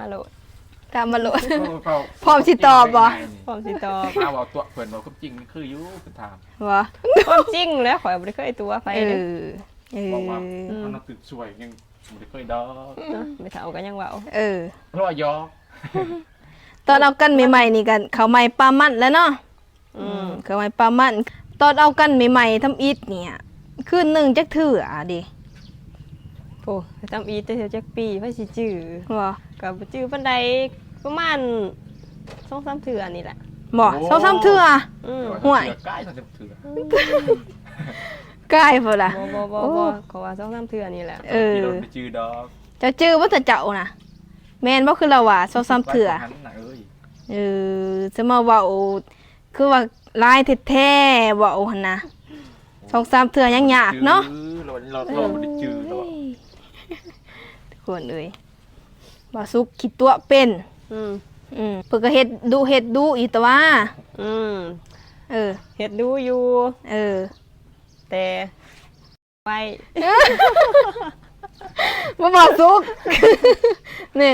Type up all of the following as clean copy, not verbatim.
มาโหลด ตามมาโหลด พร้อมสิตอบบ่ พร้อมสิตอบ มาบอกตัวเพิ่นบอกความจริงคืออยู่เพิ่นถาม บ่ ความจริงแล้วข่อยบ่ได้เคยตัวไผ เอ เด้ อเออ บอกว่าเอาน้ำตึกสวยยังบ่ได้เคยดอก เนาะไม่เท่ากันยังเว้า เออ เพราะว่ายอก ตอนเอากันใหม่ๆนี่กันเขาวใหม่ปลามันแล้วเนาะเขาวใหม่ปลามันตอนเอากันใหม่ๆทำอิฐเนี่ยคืนหนึงจักเถื่อดิ โอ้ทำอีแต่เดี๋ยวจักปีไผสิจื้อ บ่ ก็บ่จื้อปานใดประมาณ 2-3 เทื่อนี่แหละ บ่2-3เถื่อ ห่วย ใกล้ต้องเถื่อ ใกล้พุ่นล่ะ บ่เขาว่า2-3 เทื่อนี่แหละ เออ ที่โดนไปจือดอก เจ้าจื้อบ่แต่เจ้าน่ะแม่นบ่คือเราว่า2-3เถื่อ หันน่ะเอ้ย จะมาเว้าคือว่าลายแท้ๆเว้าหั่นนะ2-3เถื่อยังยากเนาะ จื้อเราบ่ได้จือดอก ทุกคนเอ้ยบ่สุกคิดตัวเป็น อืม เพิ่นก็เฮ็ดดูอีตะว่า อืม เออ เฮ็ดดูอยู่ เออ แต่ไว้ บ่บ่สุก นี่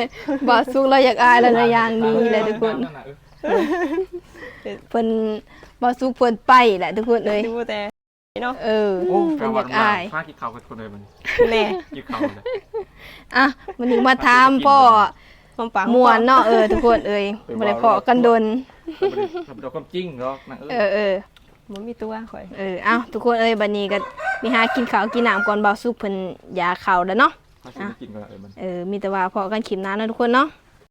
บ่สุกเราอยากอายแล้วนะอย่างนี้แหละทุกคน นั่นน่ะเอ้ย เพิ่นบ่สุกเพิ่นไปแหละทุกคนเอ้ย ดูแต่เนาะ เออ โอ้ เพิ่ กาน อ วั ยาน กอาย พากินข้าวกับคนเลยมัน แน่ กินข้าวเลย อ่ะวันนี้มาถามพ่อ หอมปาก ม่วนเนาะทุกคนเอ้ยบ่ได้พอกันดน เราบ่ได้ความจริงหรอกนะเอ้ย เออ บ่มีตัวข่อย เอ้าทุกคนเอ้ยบัดนี้ก็มีหากินข้าวกินน้ำก่อนบ่าวสุกเพิ่นยาข้าวแล้วเนาะ ถ้าสิกินก็เอ้ยมัน มีแต่ว่าพอกันคลิปหน้าเนาะทุกคนเนาะ